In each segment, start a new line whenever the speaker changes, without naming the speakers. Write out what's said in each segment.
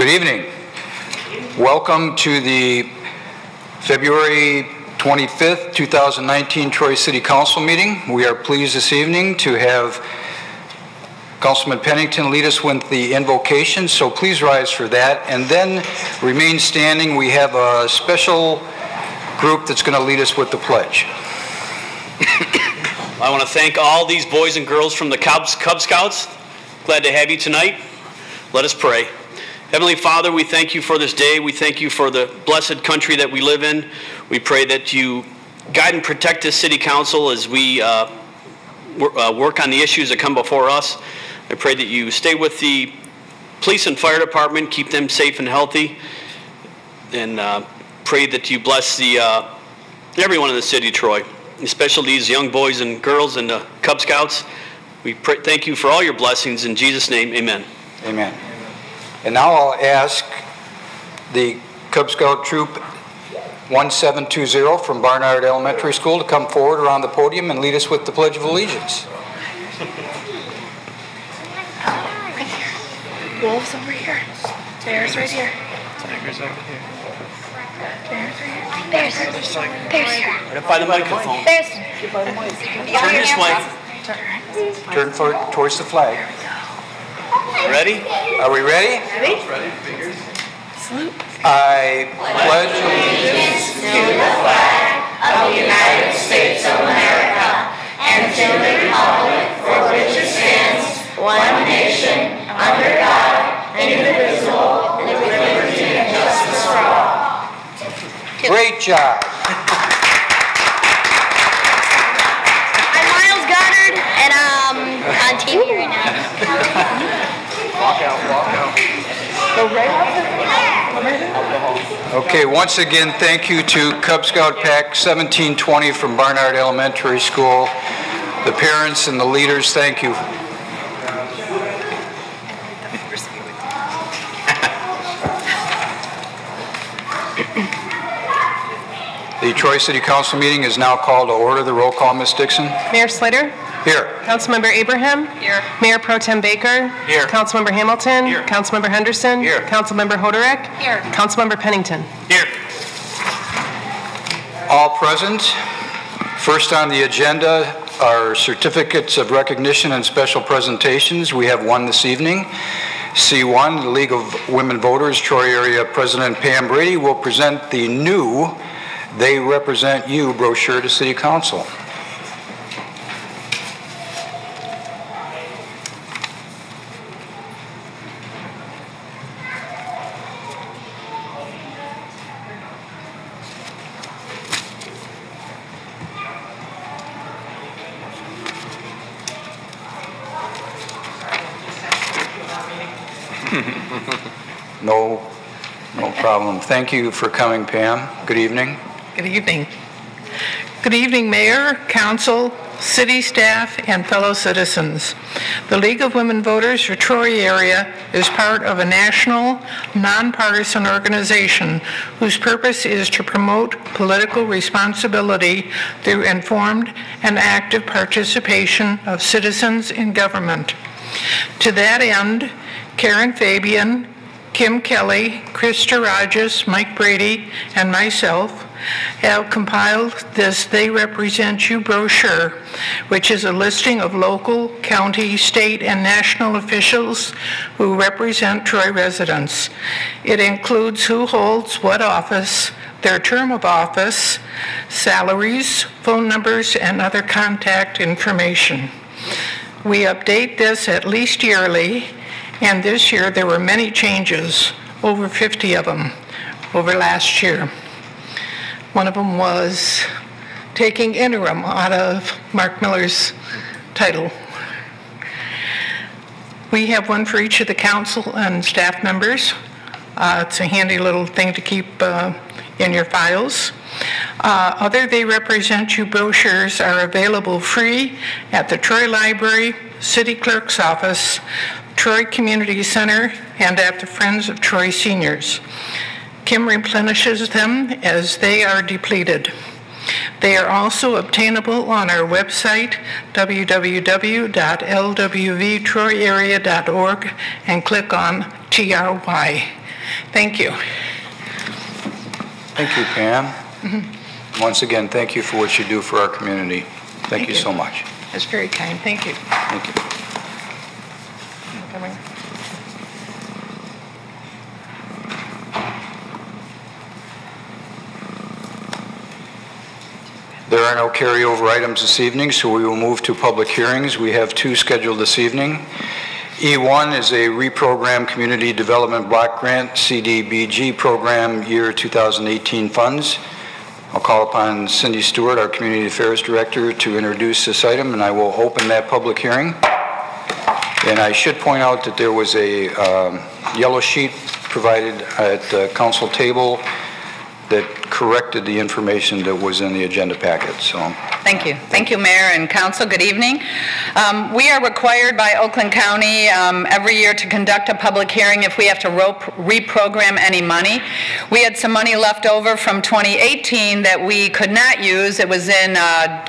Good evening. Welcome to the February 25th, 2019 Troy City Council meeting. We are pleased this evening to have Councilman Pennington lead us with the invocation, so please rise for that. And then remain standing. We have a special group that's going to lead us with the pledge.
I want to thank all these boys and girls from the Cub Scouts. Glad to have you tonight. Let us pray. Heavenly Father, we thank you for this day. We thank you for the blessed country that we live in. We pray that you guide and protect this city council as we work on the issues that come before us. I pray that you stay with the police and fire department, keep them safe and healthy, and pray that you bless everyone in the city of Troy, especially these young boys and girls and the Cub Scouts. We thank you for all your blessings. In Jesus' name, amen.
Amen. And now I'll ask the Cub Scout Troop 1720 from Barnard Elementary School to come forward around the podium and lead us with the Pledge of Allegiance.
Wolves over here. Bears right here.
Tigers over here.
Bears right here. Bears. Bears here.
Right up by the microphone.
Bears.
Turn this way.
Turn towards the flag.
Ready?
Are we ready?
Ready. Fingers.
Salute.
I pledge allegiance
to the flag of the United States of America and to the republic for which it stands, one nation, under God, indivisible, with liberty and justice for all.
Great job.
I'm Miles Goddard, and on TV right now.
Walk out.
Go right up.
Okay, once again, thank you to Cub Scout Pack 1720 from Barnard Elementary School. The parents and the leaders, thank you. The Troy City Council meeting is now called to order. The roll call, Ms. Dixon.
Mayor Slater?
Here.
Councilmember Abraham?
Here.
Mayor Pro Tem Baker?
Here.
Councilmember Hamilton?
Here.
Councilmember Henderson?
Here.
Councilmember Hoderick?
Here.
Councilmember Pennington?
Here.
All present. First on the agenda are certificates of recognition and special presentations. We have one this evening. C1, the League of Women Voters, Troy Area President Pam Brady will present the new They Represent You brochure to City Council. No problem. Thank you for coming, Pam. Good evening.
Good evening. Good evening, Mayor, Council, City staff, and fellow citizens. The League of Women Voters for Troy Area is part of a national, nonpartisan organization whose purpose is to promote political responsibility through informed and active participation of citizens in government. To that end, Karen Fabian, Kim Kelly, Krista Rogers, Mike Brady, and myself have compiled this They Represent You brochure, which is a listing of local, county, state, and national officials who represent Troy residents. It includes who holds what office, their term of office, salaries, phone numbers, and other contact information. We update this at least yearly, and this year there were many changes, over 50 of them, over last year. One of them was taking interim out of Mark Miller's title. We have one for each of the council and staff members. It's a handy little thing to keep in your files. Other They Represent You brochures are available free at the Troy Library, City Clerk's Office, Troy Community Center, and at the Friends of Troy Seniors. Kim replenishes them as they are depleted. They are also obtainable on our website, www.lwvtroyarea.org, and click on TRY. Thank you.
Thank you, Pam. Once again, thank you for what you do for our community. Thank you so much.
That's very kind. Thank you.
Thank you.
Coming.
There are no carryover items this evening, so we will move to public hearings. We have two scheduled this evening. E1 is a reprogram community development block grant CDBG program year 2018 funds. I'll call upon Cindy Stewart, our Community Affairs Director, to introduce this item, and I will open that public hearing. And I should point out that there was a yellow sheet provided at the council table that corrected the information that was in the agenda packet. So,
thank you. Thank you, Mayor and Council. Good evening. We are required by Oakland County every year to conduct a public hearing if we have to reprogram any money. We had some money left over from 2018 that we could not use. It was in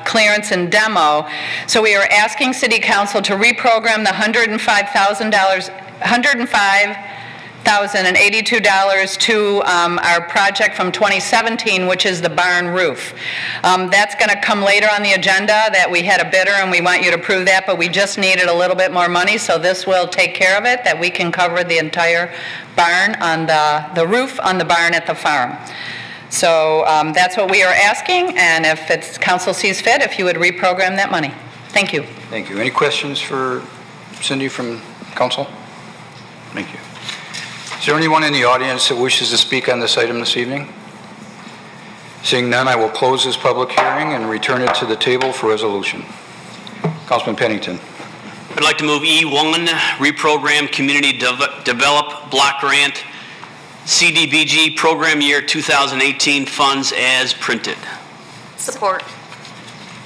clearance and demo. So we are asking City Council to reprogram the $105,082 to our project from 2017, which is the barn roof. That's going to come later on the agenda, that we had a bidder and we want you to approve that, but we just needed a little bit more money, so this will take care of it, that we can cover the entire barn on the roof on the barn at the farm. So that's what we are asking, and if it's council sees fit, if you would reprogram that money. Thank you.
thank you. Any questions for Cindy from council? Thank you. Is there anyone in the audience that wishes to speak on this item this evening? Seeing none, I will close this public hearing and return it to the table for resolution. Councilman Pennington.
I'd like to move E1, reprogram community develop block grant CDBG program year 2018 funds as printed.
Support.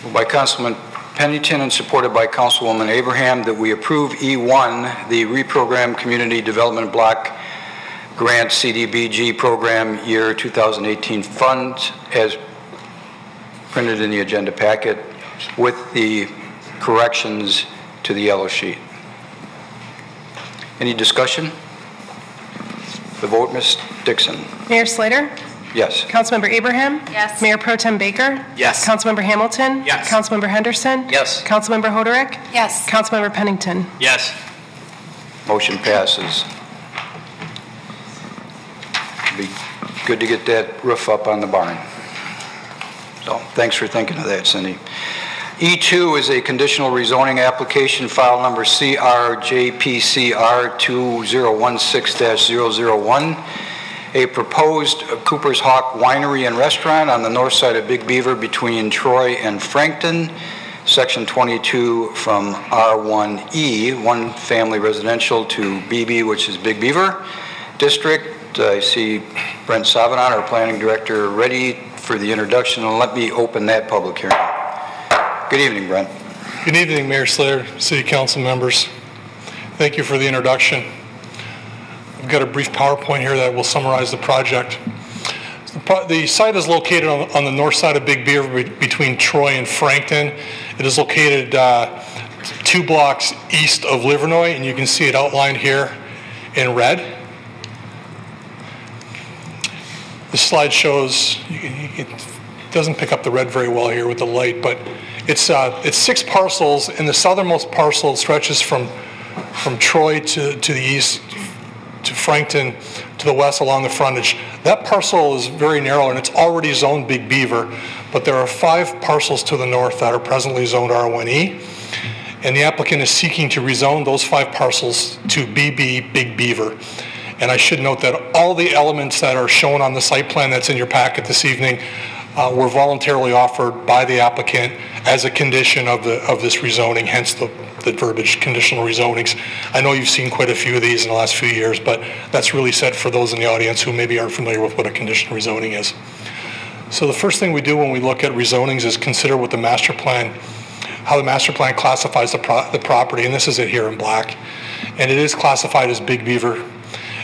Moved by Councilman Pennington and supported by Councilwoman Abraham that we approve E1, the reprogram community development block grant CDBG program year 2018 funds as printed in the agenda packet with the corrections to the yellow sheet. Any discussion? The vote, Ms. Dixon.
Mayor Slater?
Yes.
Councilmember Abraham?
Yes.
Mayor Pro Tem Baker?
Yes.
Councilmember Hamilton?
Yes.
Councilmember Henderson?
Yes.
Councilmember Hoderick?
Yes.
Councilmember Pennington?
Yes.
Motion passes. Be good to get that roof up on the barn. So thanks for thinking of that, Cindy. E2 is a conditional rezoning application, file number CRJPCR 2016-001, a proposed Cooper's Hawk Winery and Restaurant on the north side of Big Beaver between Troy and Frankton, Section 22 from R1E, one family residential, to BB, which is Big Beaver District. I see Brent Savanon, our planning director, ready for the introduction, and let me open that public hearing. Good evening, Brent.
Good evening, Mayor Slater, City Council members. Thank you for the introduction. I've got a brief PowerPoint here that will summarize the project. The site is located on the north side of Big Beaver between Troy and Frankton. It is located 2 blocks east of Livernois, and you can see it outlined here in red. This slide shows, it doesn't pick up the red very well here with the light, but it's 6 parcels, and the southernmost parcel stretches from Troy to the east, to Frankton, to the west along the frontage. That parcel is very narrow, and it's already zoned Big Beaver, but there are 5 parcels to the north that are presently zoned R1E, and the applicant is seeking to rezone those 5 parcels to BB Big Beaver. And I should note that all the elements that are shown on the site plan that's in your packet this evening were voluntarily offered by the applicant as a condition of this rezoning, hence the verbiage, conditional rezonings. I know you've seen quite a few of these in the last few years, but that's really said for those in the audience who maybe aren't familiar with what a conditional rezoning is. So the first thing we do when we look at rezonings is consider what the master plan, how the master plan classifies the property, and this is it here in black. And it is classified as Big Beaver.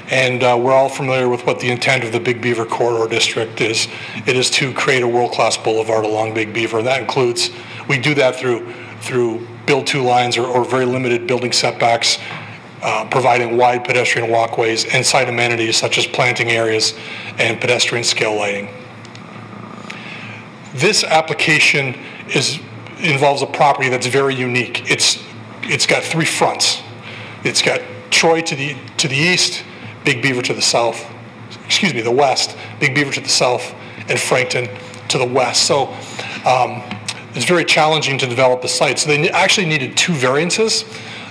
And we're all familiar with what the intent of the Big Beaver Corridor District is. It is to create a world-class boulevard along Big Beaver, and that includes, we do that through build-to lines or very limited building setbacks providing wide pedestrian walkways and site amenities such as planting areas and pedestrian scale lighting. This application involves a property that's very unique. It's got 3 fronts. It's got Troy to the east, Big Beaver to the south, the west, Big Beaver to the south, and Frankton to the west. So it's very challenging to develop the site. So they actually needed 2 variances.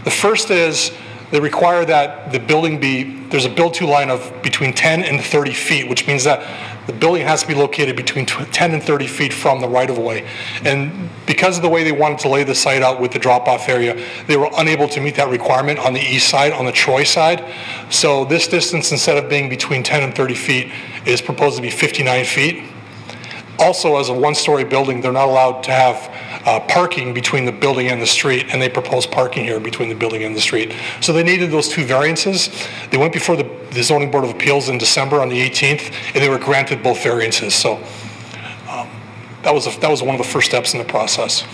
The first is they require that the building there's a build-to line of between 10 and 30 feet, which means that the building has to be located between 10 and 30 feet from the right-of-way. And because of the way they wanted to lay the site out with the drop-off area, they were unable to meet that requirement on the east side, on the Troy side. So this distance, instead of being between 10 and 30 feet, is proposed to be 59 feet. Also, as a 1-story building, they're not allowed to have parking between the building and the street, and they proposed parking here between the building and the street. So they needed those 2 variances. They went before the Zoning Board of Appeals in December on the 18th, and they were granted both variances. So that was one of the first steps in the process.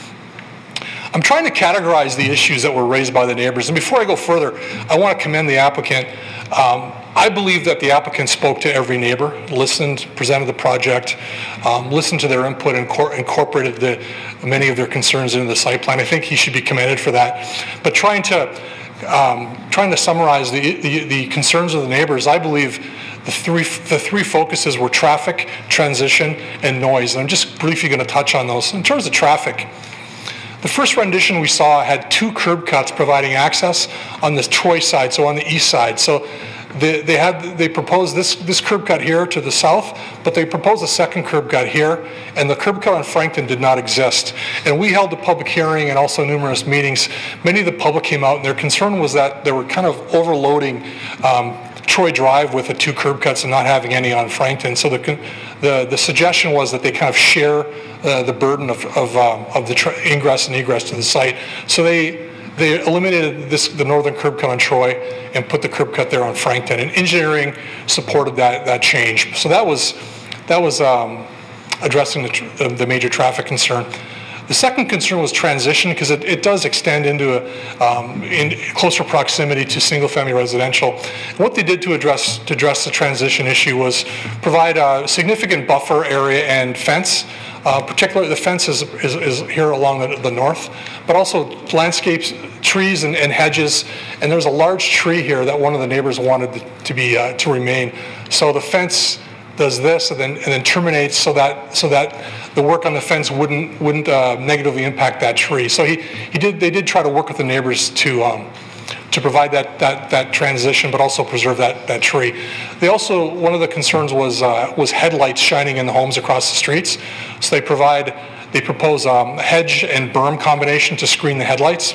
I'm trying to categorize the issues that were raised by the neighbors, and before I go further, I want to commend the applicant. I believe that the applicant spoke to every neighbor, listened, presented the project, listened to their input, and incorporated many of their concerns into the site plan. I think he should be commended for that. But trying to summarize the concerns of the neighbors, I believe the three focuses were traffic, transition, and noise. And I'm just briefly going to touch on those. In terms of traffic, the first rendition we saw had 2 curb cuts providing access on the Troy side, so on the east side. So they proposed this curb cut here to the south, but they proposed a second curb cut here, and the curb cut on Frankton did not exist. And we held a public hearing and also numerous meetings. Many of the public came out, and their concern was that they were kind of overloading Troy Drive with the 2 curb cuts and not having any on Frankton. So the suggestion was that they kind of share the burden of the ingress and egress to the site. So they eliminated the northern curb cut on Troy and put the curb cut there on Frankton. And engineering supported that change. So that was addressing the major traffic concern. The second concern was transition, because it does extend into in closer proximity to single-family residential. And what they did to address the transition issue was provide a significant buffer area and fence. Particularly, the fence is here along the north, but also landscapes, trees, and hedges. And there's a large tree here that one of the neighbors wanted to remain. So the fence does this and then terminates so that the work on the fence wouldn't negatively impact that tree. So they did try to work with the neighbors to provide that transition, but also preserve that tree. They also, one of the concerns was headlights shining in the homes across the streets. So they propose hedge and berm combination to screen the headlights.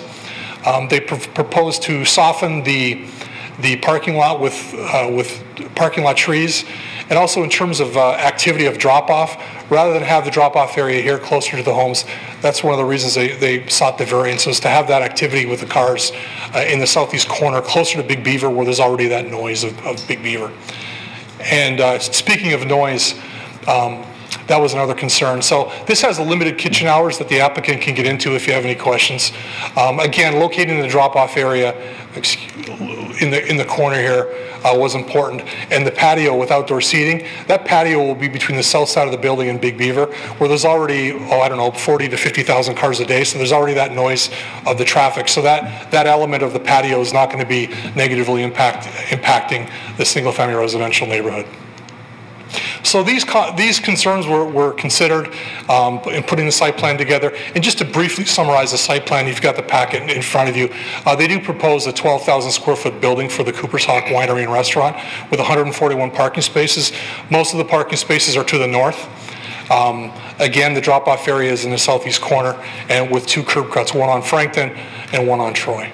They propose to soften the parking lot with parking lot trees. And also in terms of activity of drop-off, rather than have the drop-off area here closer to the homes, that's one of the reasons they sought the variance, was to have that activity with the cars in the southeast corner, closer to Big Beaver, where there's already that noise of Big Beaver. And speaking of noise, that was another concern. So this has a limited kitchen hours that the applicant can get into if you have any questions. Again, locating the drop-off area in the corner here was important. And the patio with outdoor seating, that patio will be between the south side of the building and Big Beaver, where there's already, 40 to 50,000 cars a day, so there's already that noise of the traffic. So that element of the patio is not going to be negatively impacting the single-family residential neighborhood. So these concerns were considered in putting the site plan together. And just to briefly summarize the site plan, you've got the packet in front of you. They do propose a 12,000 square foot building for the Cooper's Hawk Winery and Restaurant with 141 parking spaces. Most of the parking spaces are to the north. Again, the drop-off area is in the southeast corner, and with 2 curb cuts, one on Frankton and one on Troy.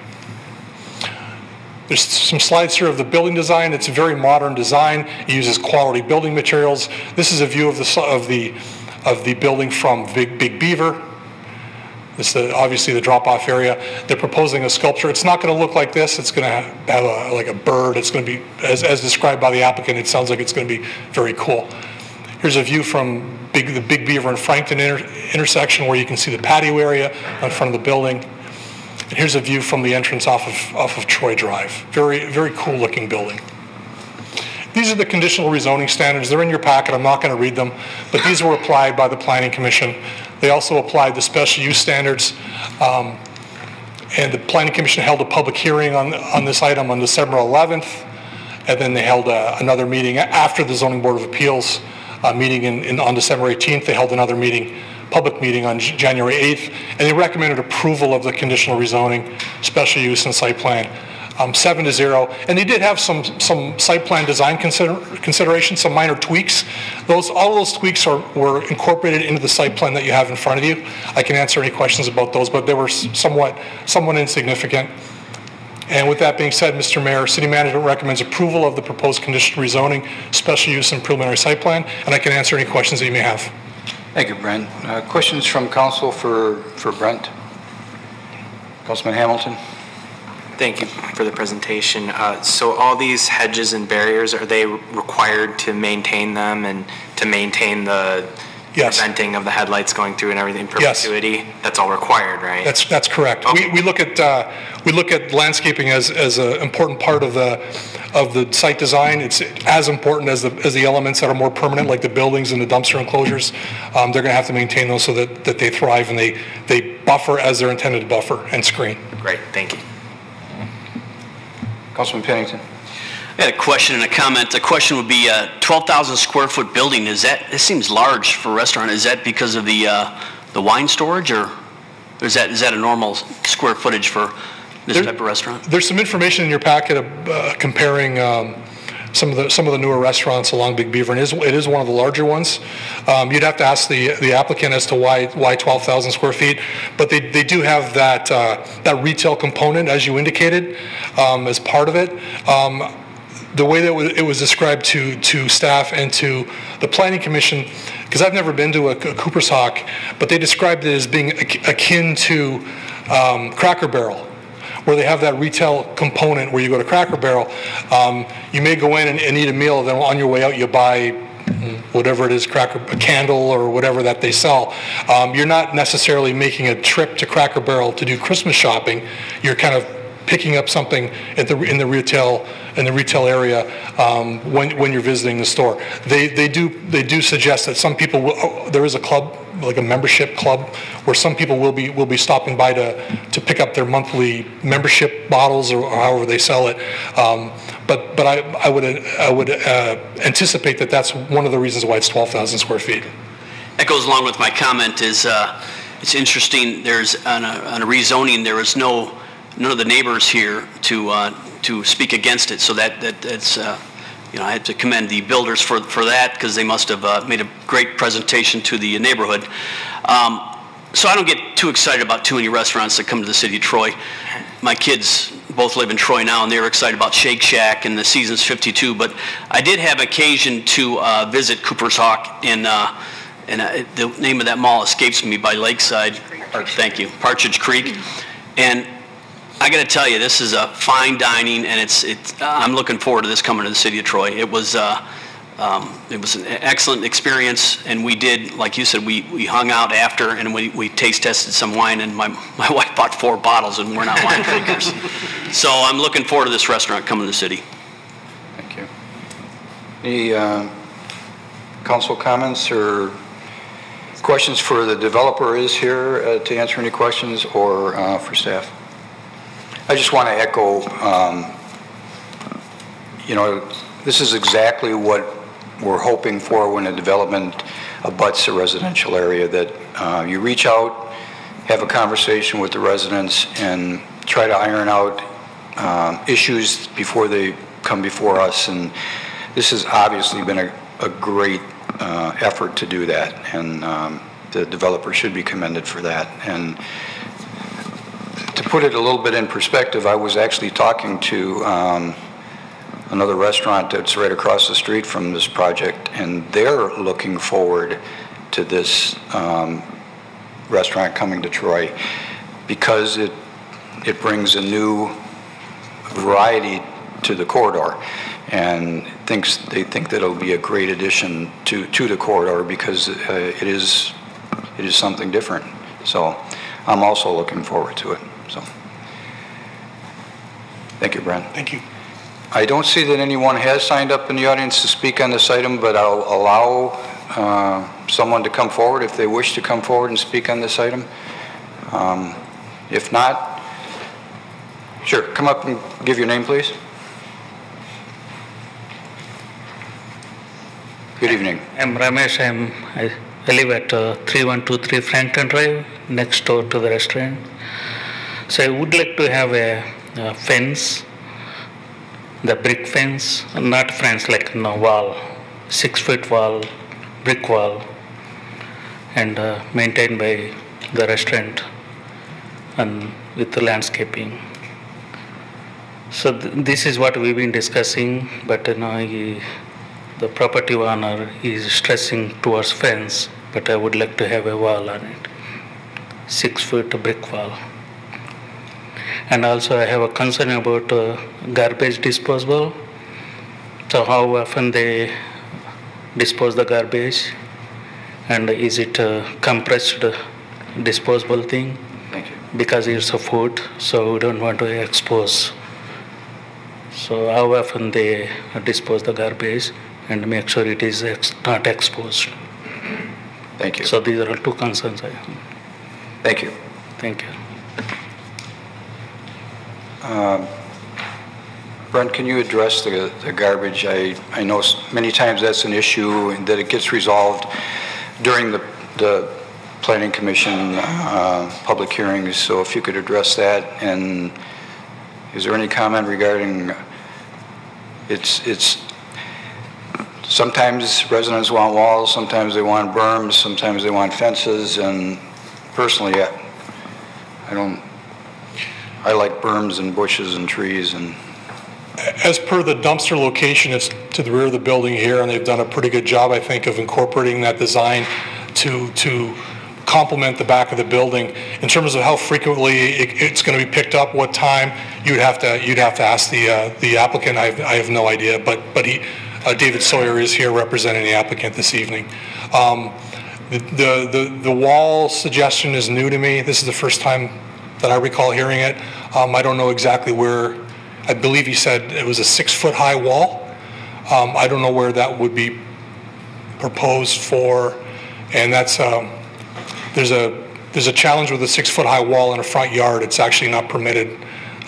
There's some slides here of the building design. It's a very modern design. It uses quality building materials. This is a view of the building from Big Beaver. This is obviously the drop-off area. They're proposing a sculpture. It's not going to look like this. It's going to have like a bird. It's going to be, as described by the applicant, it sounds like it's going to be very cool. Here's a view from the Big Beaver and Frankton intersection, where you can see the patio area in front of the building. And here's a view from the entrance off of Troy Drive. Very, very cool looking building. These are the conditional rezoning standards. They're in your packet. I'm not going to read them, but these were applied by the Planning Commission. They also applied the special use standards. And the Planning Commission held a public hearing on this item on December 11th, and then they held another meeting after the Zoning Board of Appeals meeting on December 18th. They held another meeting, public meeting on January 8th, and they recommended approval of the conditional rezoning, special use, and site plan, 7-0. And they did have some site plan design considerations, some minor tweaks. All those tweaks were incorporated into the site plan that you have in front of you. I can answer any questions about those, but they were somewhat insignificant. And with that being said, Mr. Mayor, City Manager recommends approval of the proposed conditional rezoning, special use, and preliminary site plan, and I can answer any questions that you may have.
Thank you, Brent. Questions from council for Brent? Councilman Hamilton?
Thank you for the presentation. So all these hedges and barriers, are they required to maintain them and to maintain the preventing of the headlights going through and everything in perpetuity? Yes. That's all required, right? That's
correct. Okay. We look at landscaping as an important part of the site design. It's as important as the elements that are more permanent, like the buildings and the dumpster enclosures. They're going to have to maintain those so that they thrive and they buffer as they're intended to buffer and screen.
Great, thank you.
Councilman Pennington.
I had a question and a comment. The question would be 12,000 square foot building. It seems large for a restaurant. Is that because of the wine storage, or is that a normal square footage for this type of restaurant?
There's some information in your packet comparing some of the newer restaurants along Big Beaver, and it is one of the larger ones. You'd have to ask the applicant as to why 12,000 square feet, but they do have that retail component, as you indicated, as part of it. The way that it was described to staff and to the Planning Commission, because I've never been to a Cooper's Hawk, but they described it as being akin to Cracker Barrel, where they have that retail component where you go to Cracker Barrel. You may go in and eat a meal, then on your way out you buy whatever it is, a candle or whatever that they sell. You're not necessarily making a trip to Cracker Barrel to do Christmas shopping. You're kind of picking up something in the retail area when you're visiting the store. They do suggest that some people there is a club, like a membership club, where some people will be stopping by to pick up their monthly membership bottles or however they sell it. But I would anticipate that that's one of the reasons why it's 12,000 square feet.
That goes along with my comment. It's interesting. There's on a rezoning, there is none of the neighbors here to speak against it. So that's I have to commend the builders for that, because they must have made a great presentation to the neighborhood. So I don't get too excited about too many restaurants that come to the city of Troy. My kids both live in Troy now, and they were excited about Shake Shack and the Seasons 52. But I did have occasion to visit Cooper's Hawk, and the name of that mall escapes me, by Lakeside. Thank you, Partridge Creek, and I got to tell you, this is a fine dining, and I'm looking forward to this coming to the city of Troy. It was an excellent experience, and we did, like you said, we hung out after, and we taste tested some wine, and my wife bought 4 bottles, and we're not wine drinkers. So I'm looking forward to this restaurant coming to the city.
Thank you. Any council comments or questions for the developer is here to answer any questions, or for staff? I just want to echo, this is exactly what we're hoping for when a development abuts a residential area, that you reach out, have a conversation with the residents, and try to iron out issues before they come before us. And this has obviously been a great effort to do that, and the developer should be commended for that. And to put it a little bit in perspective, I was actually talking to another restaurant that's right across the street from this project, and they're looking forward to this restaurant coming to Troy because it brings a new variety to the corridor, and they think that it'll be a great addition to the corridor because it is something different. So I'm also looking forward to it. So Thank you, Brent.
Thank you.
I don't see that anyone has signed up in the audience to speak on this item, but I'll allow someone to come forward if they wish to come forward and speak on this item. If not, sure, come up and give your name, please. Good evening.
I'm Ramesh. I live at 3123 Franklin Drive, next door to the restaurant. So I would like to have a fence, the brick fence, not fence like wall, 6-foot wall, brick wall, and maintained by the restaurant and with the landscaping. So this is what we've been discussing, but the property owner is stressing towards fence, but I would like to have a wall on it, 6-foot brick wall. And also I have a concern about garbage disposal. So how often they dispose the garbage, and is it a compressed disposable thing?
Thank you.
Because it's a food, so we don't want to expose. So how often they dispose the garbage and make sure it is not exposed.
Thank you.
So these are two concerns I have.
Thank you.
Thank you.
Brent, can you address the garbage? I know many times that's an issue and that it gets resolved during the Planning Commission public hearings. So if you could address that, and is there any comment regarding it's sometimes residents want walls, sometimes they want berms, sometimes they want fences, and personally I like berms and bushes and trees. And
as per the dumpster location, it's to the rear of the building here, and they've done a pretty good job, I think, of incorporating that design to complement the back of the building. In terms of how frequently it's going to be picked up, what time, you'd have to ask the applicant. I have no idea, but David Sawyer is here representing the applicant this evening. The wall suggestion is new to me. This is the first time that I recall hearing it. I don't know exactly where. I believe he said it was a 6-foot high wall. I don't know where that would be proposed for, and that's there's a challenge with a 6-foot high wall in a front yard. It's actually not permitted.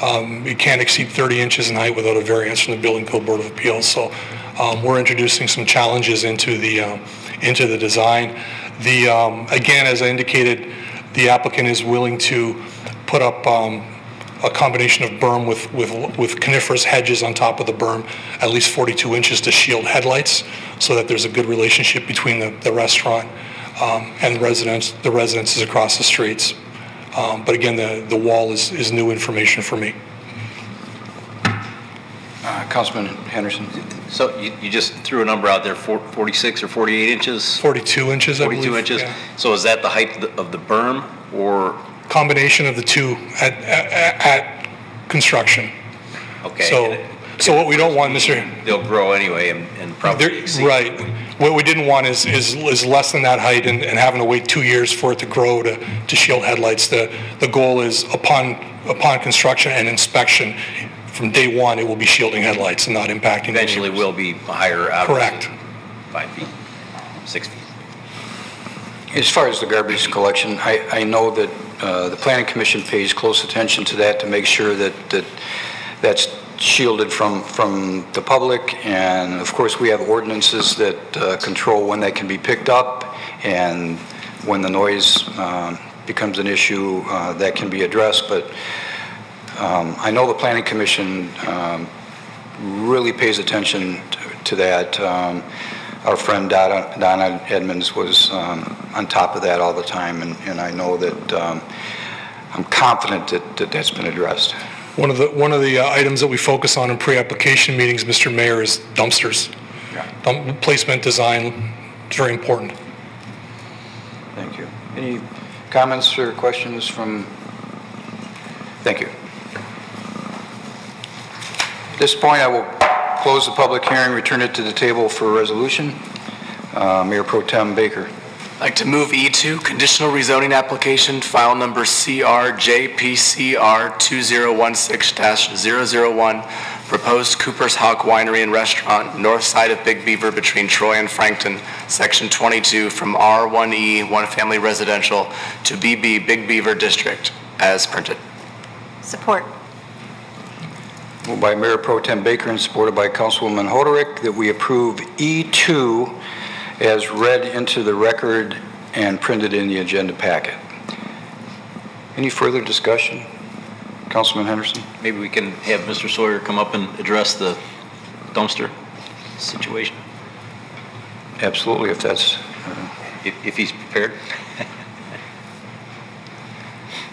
It can't exceed 30 inches in height without a variance from the Building Code Board of Appeals. So we're introducing some challenges into the design. Again, as I indicated, the applicant is willing to put up a combination of berm with coniferous hedges on top of the berm, at least 42 inches to shield headlights, so that there's a good relationship between the restaurant and the residences across the streets. But again, the wall is new information for me.
Councilman Henderson.
So you just threw a number out there, 46 or 48 inches?
42 inches, I believe.
42 inches?
Yeah.
So is that the height of the berm, or?
Combination of the two at construction.
Okay.
So what we don't want, Mr.
They'll grow anyway and probably exceed.
Right. What we didn't want is less than that height and having to wait 2 years for it to grow to shield headlights. The goal is upon construction and inspection, from day one, it will be shielding headlights and not impacting.
Eventually will be higher.
Correct.
5 feet, 6 feet.
As far as the garbage collection, I know that the Planning Commission pays close attention to that to make sure that's shielded from the public, and of course we have ordinances that control when they can be picked up, and when the noise becomes an issue that can be addressed. But I know the Planning Commission really pays attention to that. Our friend Donna Edmonds was on top of that all the time, and I know that I'm confident that that's been addressed.
One of the items that we focus on in pre-application meetings, Mr. Mayor, is dumpsters. Yeah. Placement, design, it's very important.
Thank you. Any comments or questions from? Thank you. At this point, I will close the public hearing, return it to the table for resolution. Mayor Pro Tem Baker.
I'd like to move E2, conditional rezoning application, file number CRJPCR 2016-001, proposed Cooper's Hawk Winery and Restaurant, north side of Big Beaver between Troy and Frankton, section 22, from R1E, one family residential, to BB, Big Beaver District, as printed.
Support.
Moved by Mayor Pro Tem Baker and supported by Councilwoman Hoderick that we approve E2 as read into the record and printed in the agenda packet. Any further discussion? Councilman Henderson?
Maybe we can have Mr. Sawyer come up and address the dumpster situation.
Absolutely, if that's...
If he's prepared.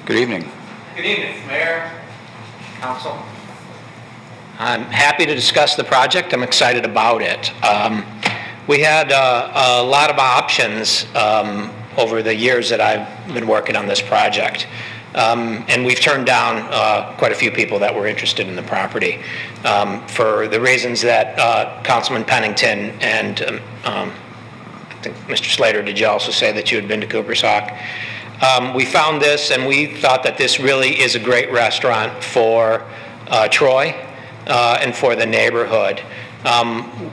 Good evening.
Good evening, Mayor, Council. I'm happy to discuss the project. I'm excited about it. We had a lot of options over the years that I've been working on this project. And we've turned down quite a few people that were interested in the property for the reasons that Councilman Pennington and I think Mr. Slater, did you also say that you had been to Cooper's Hawk? We found this and we thought that this really is a great restaurant for Troy and for the neighborhood.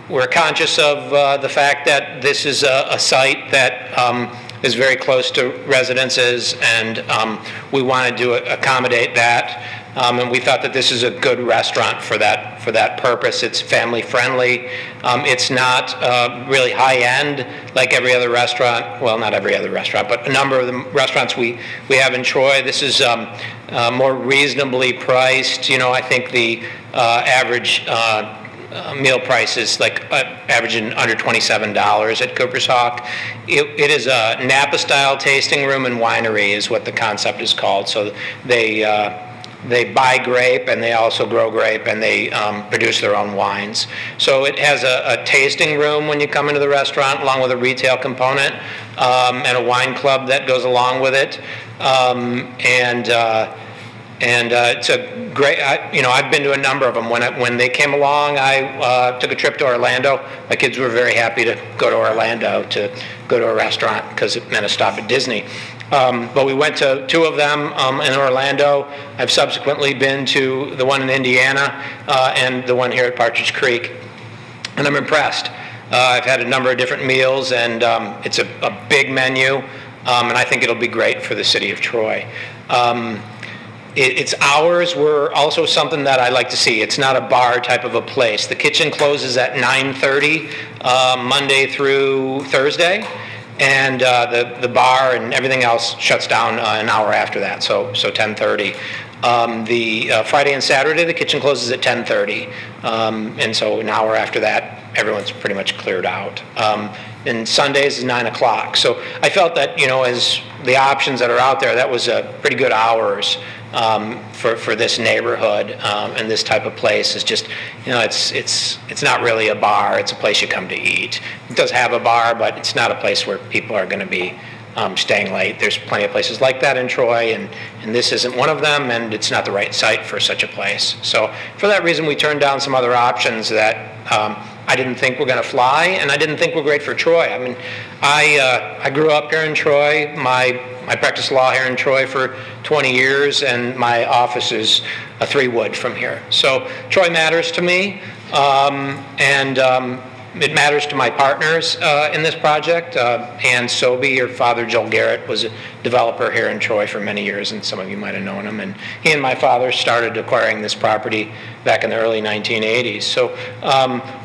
We're conscious of the fact that this is a site that is very close to residences, and we wanted to accommodate that. And we thought that this is a good restaurant for that purpose. It's family friendly. It's not really high end like every other restaurant. Well, not every other restaurant, but a number of the restaurants we have in Troy. This is more reasonably priced. You know, I think the average meal price is like averaging under $27 at Cooper's Hawk. It is a Napa-style tasting room and winery is what the concept is called. So they buy grape and they also grow grape and they produce their own wines. So it has a tasting room when you come into the restaurant along with a retail component and a wine club that goes along with it. It's a great, I've been to a number of them. When they came along, I took a trip to Orlando. My kids were very happy to go to Orlando to go to a restaurant because it meant a stop at Disney. But we went to two of them in Orlando. I've subsequently been to the one in Indiana and the one here at Partridge Creek. And I'm impressed. I've had a number of different meals and it's a big menu and I think it'll be great for the city of Troy. Its hours were also something that I like to see. It's not a bar type of a place. The kitchen closes at 9:30 Monday through Thursday, and the bar and everything else shuts down an hour after that, so 10:30. The Friday and Saturday, the kitchen closes at 10:30, and so an hour after that, everyone's pretty much cleared out. And Sundays is 9 o'clock. So I felt that, as the options that are out there, that was pretty good hours for this neighborhood and this type of place. Is just, it's not really a bar. It's a place you come to eat. It does have a bar, but it's not a place where people are going to be staying late. There's plenty of places like that in Troy, and this isn't one of them, and it's not the right site for such a place. So for that reason, we turned down some other options that I didn't think were going to fly, and I didn't think were great for Troy. I mean, I grew up here in Troy. I practiced law here in Troy for 20 years, and my office is a 3-wood from here. So Troy matters to me, and it matters to my partners in this project. Ann Sobey, her father, Joel Garrett, was a developer here in Troy for many years, and some of you might have known him. And he and my father started acquiring this property back in the early 1980s. So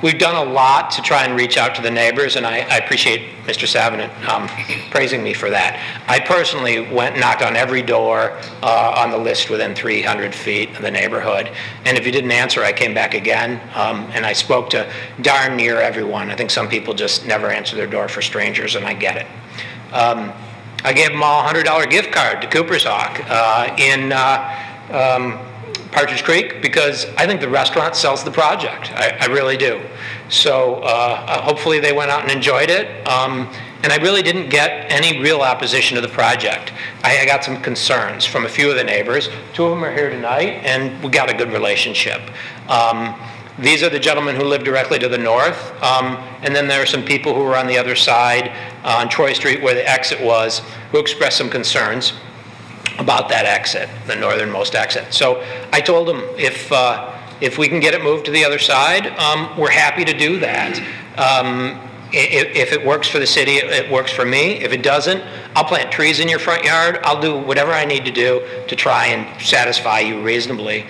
we've done a lot to try and reach out to the neighbors, and I appreciate Mr. Savinant praising me for that. I personally went and knocked on every door on the list within 300 feet of the neighborhood. And if you didn't answer, I came back again, and I spoke to darn near everyone. I think some people just never answer their door for strangers, and I get it. I gave them all a $100 gift card to Cooper's Hawk in Partridge Creek because I think the restaurant sells the project. I really do. So hopefully they went out and enjoyed it. And I really didn't get any real opposition to the project. I got some concerns from a few of the neighbors. 2 of them are here tonight, and we got a good relationship. These are the gentlemen who live directly to the north, and then there are some people who are on the other side on Troy Street where the exit was, who expressed some concerns about that exit, the northernmost exit. So I told them if we can get it moved to the other side, we're happy to do that. If it works for the city, it works for me. If it doesn't, I'll plant trees in your front yard. I'll do whatever I need to do to try and satisfy you reasonably.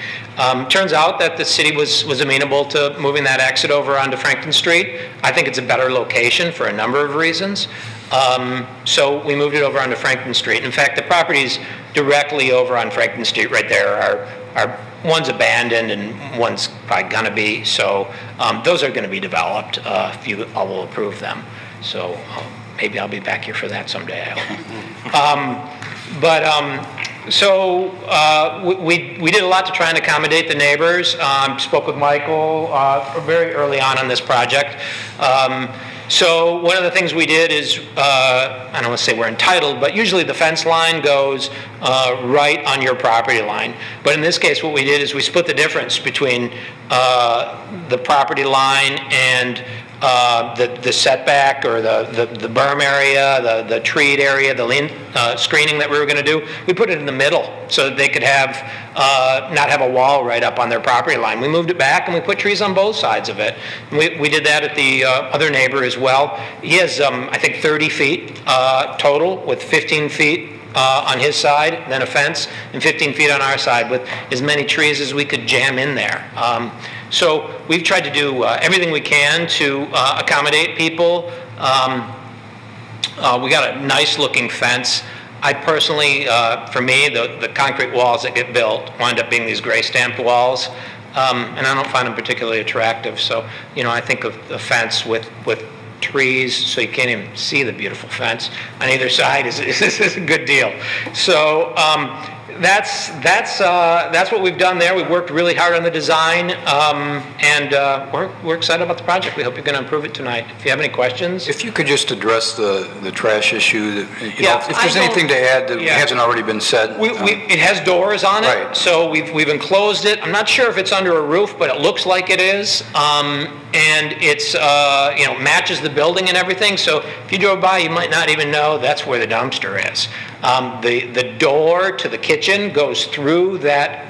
Turns out that the city was amenable to moving that exit over onto Franklin Street. I think it's a better location for a number of reasons. So we moved it over onto Franklin Street. In fact, the properties directly over on Franklin Street right there are one's abandoned and one's probably gonna be. So those are gonna be developed if you all will approve them. So maybe I'll be back here for that someday, I hope. So we did a lot to try and accommodate the neighbors. Spoke with Michael very early on this project. So one of the things we did is, I don't want to say we're entitled, but usually the fence line goes right on your property line. But in this case, what we did is we split the difference between the property line and the setback or the berm area, the treed area, the screening that we were going to do. We put it in the middle so that they could have not have a wall right up on their property line. We moved it back and we put trees on both sides of it. We did that at the other neighbor as well. He has, I think, 30 feet total, with 15 feet on his side, then a fence, and 15 feet on our side, with as many trees as we could jam in there. So we've tried to do everything we can to accommodate people. We got a nice looking fence. I personally, for me, the concrete walls that get built wind up being these gray stamped walls, and I don't find them particularly attractive. So, you know, I think of the fence with trees, so you can't even see the beautiful fence on either side is a good deal. So that's what we've done there. We've worked really hard on the design, and we're excited about the project. We hope you're going to improve it tonight. If you have any questions.
If you could just address the trash issue, if there's anything to add that hasn't already been said.
It has doors on it,
right.
So we've enclosed it. I'm not sure if it's under a roof, but it looks like it is. And it's, matches the building and everything. So if you drove by, you might not even know that's where the dumpster is. The door to the kitchen goes through that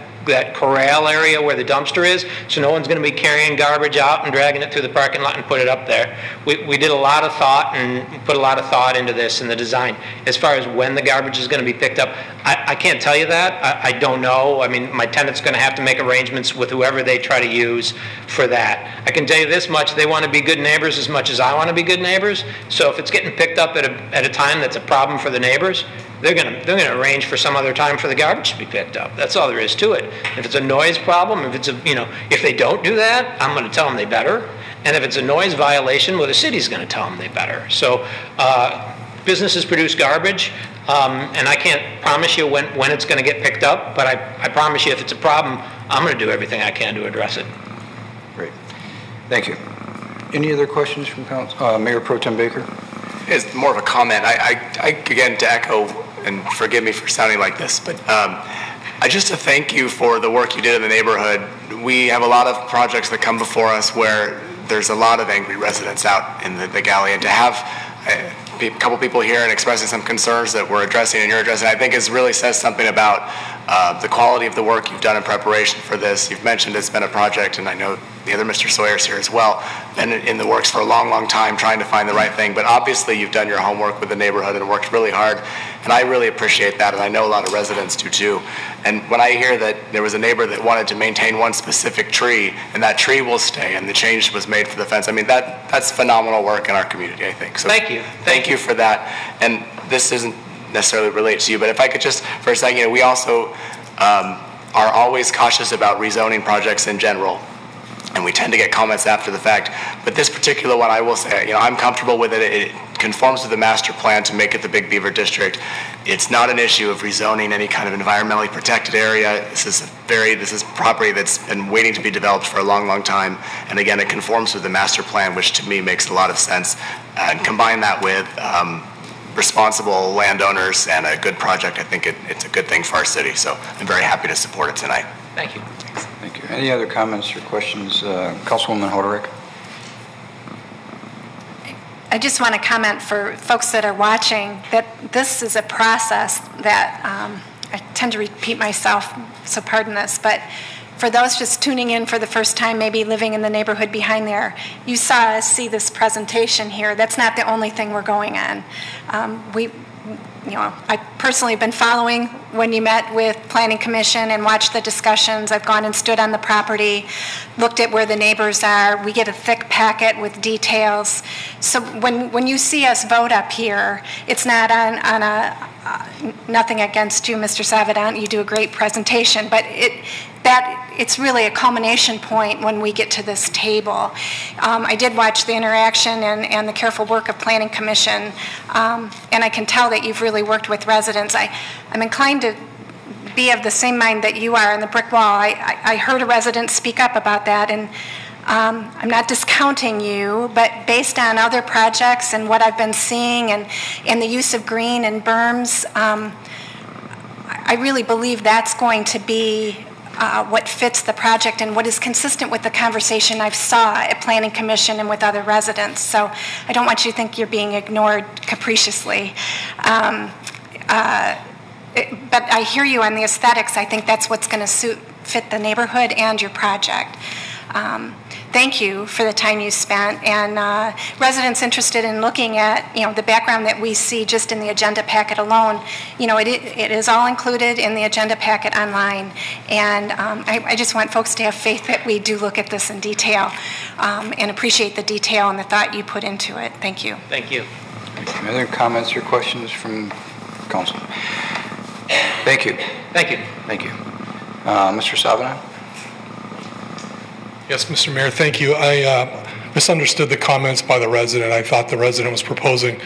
corral area where the dumpster is, so no one's going to be carrying garbage out and dragging it through the parking lot and put it up there. We did a lot of thought and put a lot of thought into this in the design. As far as when the garbage is going to be picked up, I can't tell you that. I don't know. I mean, my tenant's going to have to make arrangements with whoever they try to use for that. I can tell you this much: they want to be good neighbors as much as I want to be good neighbors. So if it's getting picked up at a time that's a problem for the neighbors, they're gonna arrange for some other time for the garbage to be picked up. That's all there is to it. If it's a noise problem, if they don't do that, I'm gonna tell them they better. And if it's a noise violation, well, the city's gonna tell them they better. So businesses produce garbage, and I can't promise you when it's gonna get picked up, but I promise you if it's a problem, I'm gonna do everything I can to address it.
Great, thank you. Any other questions from Council? Mayor Pro Tem Baker?
It's more of a comment. I again, to echo, and forgive me for sounding like this, but just to thank you for the work you did in the neighborhood. We have a lot of projects that come before us where there's a lot of angry residents out in the galley, and to have a couple people here and expressing some concerns that we're addressing and you're addressing, I think really says something about the quality of the work you've done in preparation for this. You've mentioned it's been a project, and I know the other Mr. Sawyer's here as well, been in the works for a long, long time trying to find the right thing, but obviously you've done your homework with the neighborhood and worked really hard, and I really appreciate that, and I know a lot of residents do too. And when I hear that there was a neighbor that wanted to maintain one specific tree, and that tree will stay, and the change was made for the fence, I mean, that's phenomenal work in our community, I think. So
thank you.
Thank you for that. And this isn't necessarily related to you, but if I could just, for a second, we also are always cautious about rezoning projects in general, and we tend to get comments after the fact. But this particular one, I will say, I'm comfortable with it. It conforms to the master plan to make it the Big Beaver District. It's not an issue of rezoning any kind of environmentally protected area. This is property that's been waiting to be developed for a long, long time. And again, it conforms with the master plan, which to me makes a lot of sense. And combine that with responsible landowners and a good project, I think it's a good thing for our city. So I'm very happy to support it tonight.
Thank you.
Thank Thank you. Any other comments or questions? Councilwoman Hoderick?
I just want to comment for folks that are watching that this is a process that I tend to repeat myself, so pardon this, but for those just tuning in for the first time, maybe living in the neighborhood behind there, you saw us see this presentation here. That's not the only thing we're going on. I personally have been following when you met with Planning Commission and watched the discussions. I've gone and stood on the property, looked at where the neighbors are. We get a thick packet with details. So when you see us vote up here, it's not on nothing against you, Mr. Savedant. You do a great presentation, but it's really a culmination point when we get to this table. I did watch the interaction and the careful work of Planning Commission, and I can tell that you've really worked with residents. I'm inclined to be of the same mind that you are on the brick wall. I heard a resident speak up about that, and I'm not discounting you, but based on other projects and what I've been seeing and the use of green and berms, I really believe that's going to be what fits the project and what is consistent with the conversation I've saw at Planning Commission and with other residents. So I don't want you to think you're being ignored capriciously. But I hear you on the aesthetics. I think that's what's going to fit the neighborhood and your project. Thank you for the time you spent, and residents interested in looking at the background that we see just in the agenda packet alone. It is all included in the agenda packet online, and I just want folks to have faith that we do look at this in detail and appreciate the detail and the thought you put into it. Thank you.
Thank you.
Any other comments or questions from council? Thank you.
Thank you.
Thank you. Mr. Savedant?
Yes, Mr. Mayor, thank you. I misunderstood the comments by the resident. I thought the resident was proposing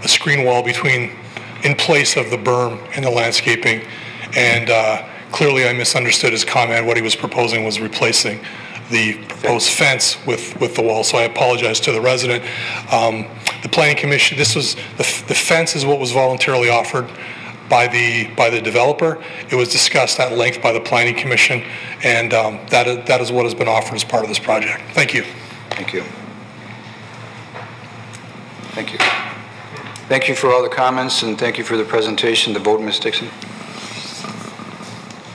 a screen wall in place of the berm and the landscaping, and clearly I misunderstood his comment. What he was proposing was replacing the proposed fence with the wall, so I apologize to the resident. The Planning Commission, the fence is what was voluntarily offered by the developer. It was discussed at length by the Planning Commission, and that is what has been offered as part of this project. Thank you.
Thank you. Thank you. Thank you for all the comments, and thank you for the presentation. The vote, Ms. Dixon.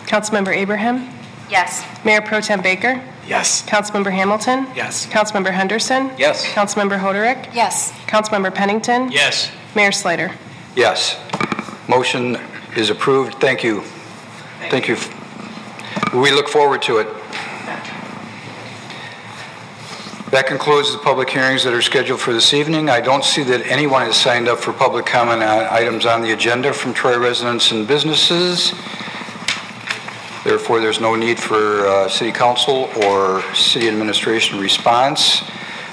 Councilmember Abraham?
Yes.
Mayor Pro Tem Baker?
Yes.
Councilmember Hamilton?
Yes.
Councilmember Henderson?
Yes.
Councilmember Hoderick?
Yes.
Councilmember Pennington?
Yes.
Mayor Slater?
Yes. Motion is approved. Thank you. Thank you. We look forward to it. That concludes the public hearings that are scheduled for this evening. I don't see that anyone has signed up for public comment on items on the agenda from Troy residents and businesses. Therefore, there's no need for City Council or City Administration response.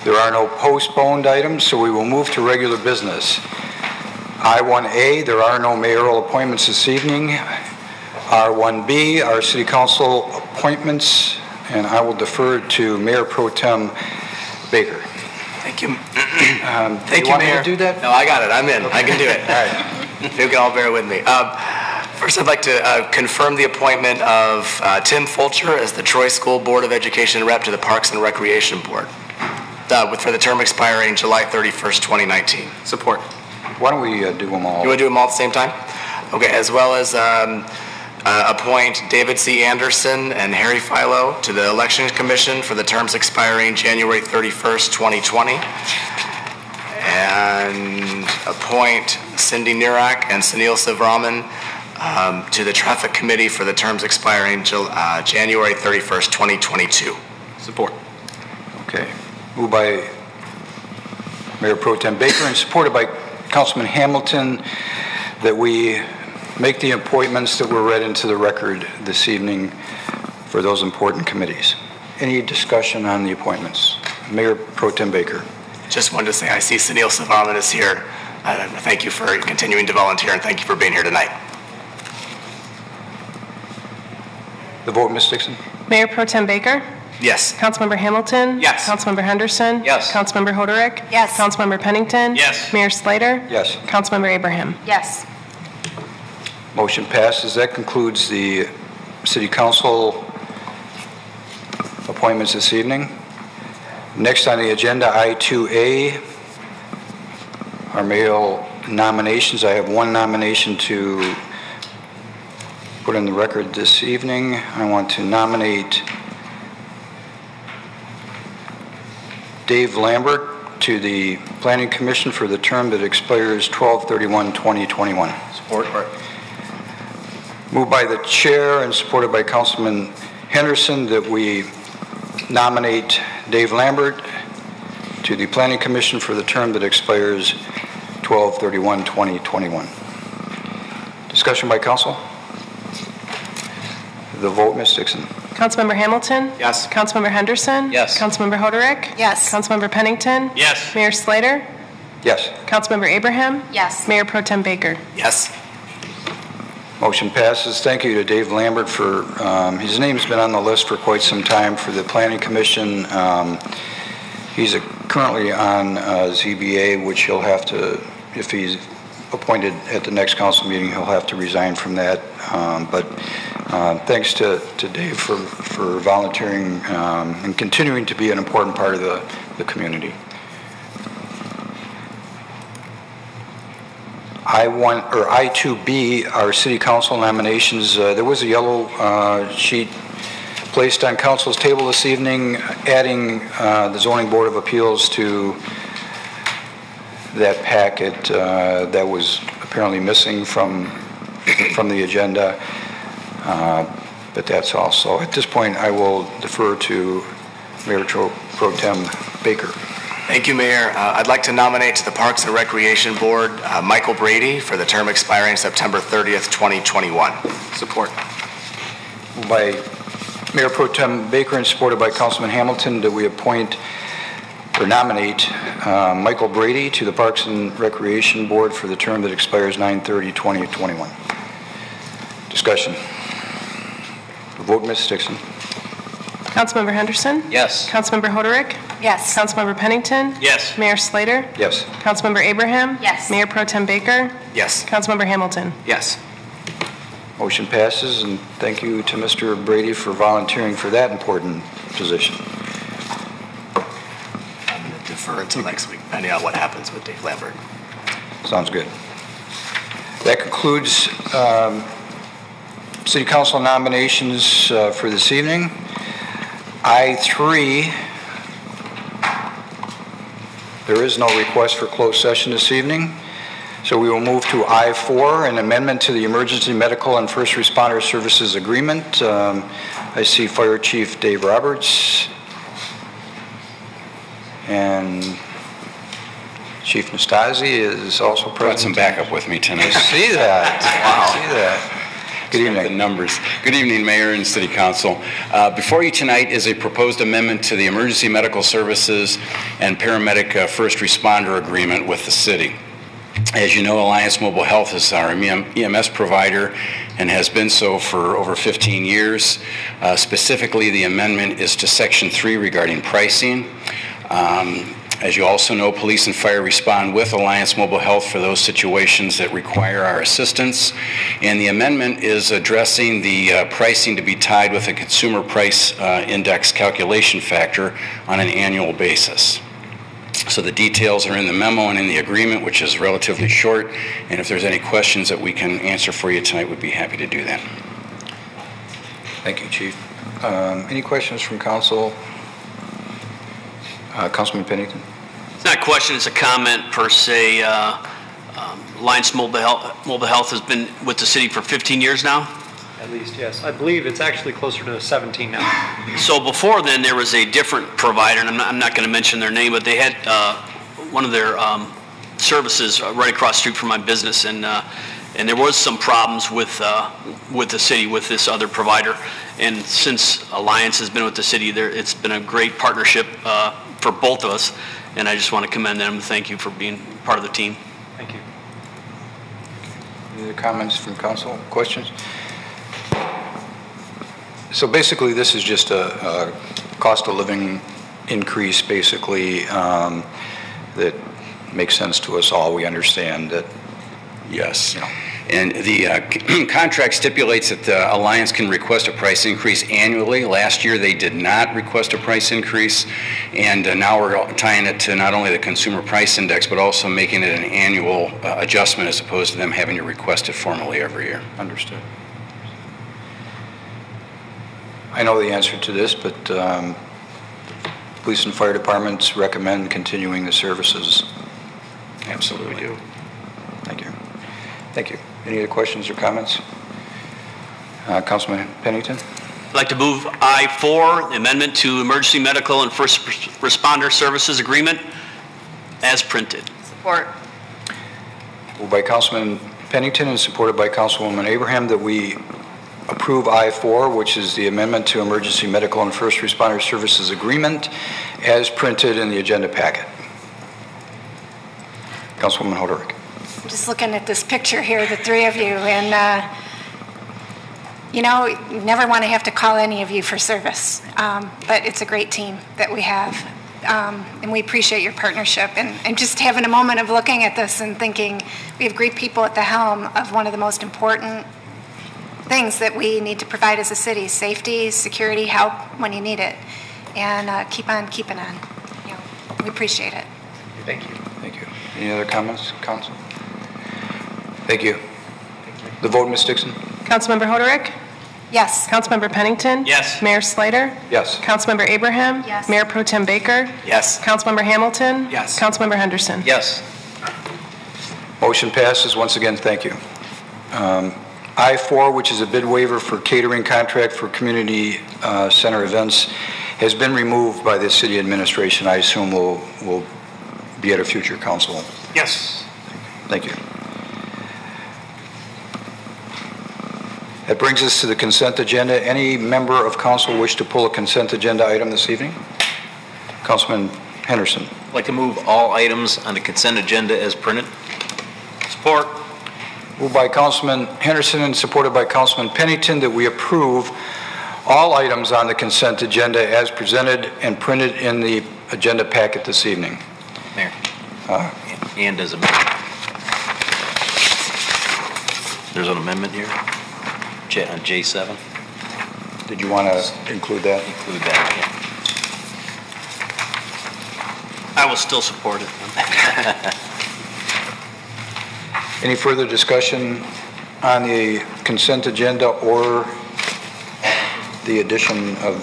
There are no postponed items, so we will move to regular business. I-1A, there are no mayoral appointments this evening. R-1B, our City Council appointments, and I will defer to Mayor Pro Tem Baker.
Thank you.
Thank you, Mayor. Do that?
No, I got it. I'm in.
Okay.
I can do it. All right. If you can all bear with me. First, I'd like to confirm the appointment of Tim Fulcher as the Troy School Board of Education rep to the Parks and Recreation Board for the term expiring July 31st, 2019. Support.
Why don't we do them all?
You want to do them all at the same time? Okay, as well as appoint David C. Anderson and Harry Philo to the Election Commission for the terms expiring January 31st, 2020. And appoint Cindy Nirak and Sunil Sivaraman to the Traffic Committee for the terms expiring January 31st, 2022. Support.
Okay. Moved by Mayor Pro Tem Baker and supported by Councilman Hamilton that we make the appointments that were read into the record this evening for those important committees. Any discussion on the appointments? Mayor Pro Tem Baker.
Just wanted to say I see Sunil Sivaraman is here. Thank you for continuing to volunteer and thank you for being here tonight.
The vote, Ms. Dixon?
Mayor Pro Tem Baker?
Yes.
Councilmember Hamilton?
Yes.
Councilmember Henderson?
Yes.
Councilmember Hoderick?
Yes.
Councilmember Pennington?
Yes.
Mayor Slater?
Yes.
Councilmember Abraham?
Yes.
Motion passes. That concludes the City Council appointments this evening. Next on the agenda, I-2A, our mayoral nominations. I have one nomination to put in the record this evening. I want to nominate Dave Lambert to the Planning Commission for the term that expires 12/31/2021.
Support.
Moved by the chair and supported by Councilman Henderson that we nominate Dave Lambert to the Planning Commission for the term that expires 12/31/2021. Discussion by council. The vote, Ms. Dixon.
Councilmember Hamilton?
Yes.
Councilmember Henderson?
Yes.
Councilmember Hoderick?
Yes.
Councilmember Pennington?
Yes.
Mayor Slater?
Yes.
Councilmember Abraham?
Yes.
Mayor Pro Tem Baker?
Yes.
Motion passes. Thank you to Dave Lambert for, his name's been on the list for quite some time for the Planning Commission. He's currently on ZBA, which he'll have to, if he's appointed at the next council meeting, he'll have to resign from that. But thanks to Dave for volunteering and continuing to be an important part of the community. I-2B, our city council nominations. There was a yellow sheet placed on council's table this evening, adding the Zoning Board of Appeals to that packet that was apparently missing from the agenda. But that's all. So at this point, I will defer to Mayor Pro Tem Baker.
Thank you, Mayor. I'd like to nominate to the Parks and Recreation Board Michael Brady for the term expiring September 30th, 2021. Support.
Moved by Mayor Pro Tem Baker and supported by Councilman Hamilton that we appoint or nominate Michael Brady to the Parks and Recreation Board for the term that expires 9/30/2021. Discussion. Vote, Ms. Dixon.
Councilmember Henderson?
Yes.
Councilmember Hoderick?
Yes.
Councilmember Pennington?
Yes.
Mayor Slater?
Yes.
Councilmember Abraham?
Yes.
Mayor Pro Tem Baker?
Yes.
Councilmember Hamilton?
Yes.
Motion passes, and thank you to Mr. Brady for volunteering for that important position.
I'm going to defer until next week, depending on what happens with Dave Lambert.
Sounds good. That concludes City Council nominations for this evening. I-3, there is no request for closed session this evening, so we will move to I-4, an amendment to the Emergency Medical and First Responder Services Agreement. I see Fire Chief Dave Roberts and Chief Nastasi is also present.
Brought some backup with me tonight.
I see that. Wow. I see that. Good evening.
The numbers. Good evening, Mayor and City Council. Before you tonight is a proposed amendment to the Emergency Medical Services and Paramedic First Responder Agreement with the city. As you know, Alliance Mobile Health is our EMS provider and has been so for over 15 years. Specifically, the amendment is to Section 3 regarding pricing. As you also know, police and fire respond with Alliance Mobile Health for those situations that require our assistance. And the amendment is addressing the pricing to be tied with a consumer price index calculation factor on an annual basis. So the details are in the memo and in the agreement, which is relatively short. And if there's any questions that we can answer for you tonight, we'd be happy to do that.
Thank you, Chief. Any questions from council? Councilman Pennington.
It's not a question, it's a comment per se. Alliance Mobile Health has been with the city for 15 years now?
At least, yes. I believe it's actually closer to 17 now.
So before then, there was a different provider, and I'm not going to mention their name, but they had one of their services right across the street from my business, and there was some problems with the city with this other provider. And since Alliance has been with the city, it's been a great partnership for both of us, and I just want to commend them and thank you for being part of the team.
Thank you.
Any other comments from council? Questions? So basically, this is just a cost of living increase, basically, that makes sense to us all. We understand that.
Yes.
You know,
And the contract stipulates that the Alliance can request a price increase annually. Last year, they did not request a price increase, and now we're tying it to not only the Consumer Price Index, but also making it an annual adjustment as opposed to them having to request it formally every year.
Understood. I know the answer to this, but police and fire departments recommend continuing the services.
Absolutely do.
Thank you. Thank you. Any other questions or comments? Councilman Pennington?
I'd like to move I-4, the amendment to Emergency Medical and First Responder Services Agreement, as printed.
Support.
Moved by Councilman Pennington and supported by Councilwoman Abraham that we approve I-4, which is the amendment to Emergency Medical and First Responder Services Agreement, as printed in the agenda packet. Councilwoman Hoderick.
I'm just looking at this picture here, the three of you, and you know, you never want to have to call any of you for service, but it's a great team that we have, and we appreciate your partnership. And just having a moment of looking at this and thinking, we have great people at the helm of one of the most important things that we need to provide as a city: safety, security, help when you need it, and keep on keeping on. You know, we appreciate it.
Thank you. Thank you. Any other comments, Council? Thank you. The vote, Ms. Dixon?
Councilmember Hoderick?
Yes.
Councilmember Pennington?
Yes.
Mayor Slater?
Yes.
Councilmember Abraham?
Yes.
Mayor Pro Tem Baker?
Yes.
Councilmember Hamilton?
Yes.
Councilmember Henderson?
Yes.
Motion passes. Once again, thank you. I-4, which is a bid waiver for catering contract for community center events, has been removed by the city administration. I assume will be at a future council.
Yes.
Thank you. That brings us to the consent agenda. Any member of council wish to pull a consent agenda item this evening? Councilman Henderson.
I'd like to move all items on the consent agenda as printed.
Support.
Moved by Councilman Henderson and supported by Councilman Pennington that we approve all items on the consent agenda as presented and printed in the agenda packet this evening.
Mayor. And as amendment. There's an amendment here on J7.
Did you want to include that?
Include that,
I will still support it.
Any further discussion on the consent agenda or the addition of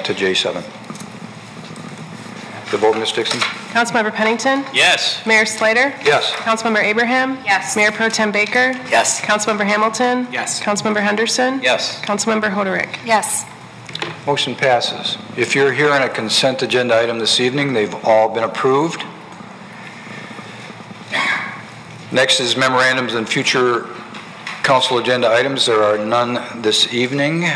to J7? The vote, Ms. Dixon?
Councilmember Pennington?
Yes.
Mayor Slater?
Yes.
Councilmember Abraham?
Yes.
Mayor Pro Tem Baker?
Yes.
Councilmember Hamilton?
Yes.
Councilmember Henderson?
Yes.
Councilmember Hoderick?
Yes.
Motion passes. If you're here on a consent agenda item this evening, they've all been approved. Next is memorandums and future council agenda items. There are none this evening.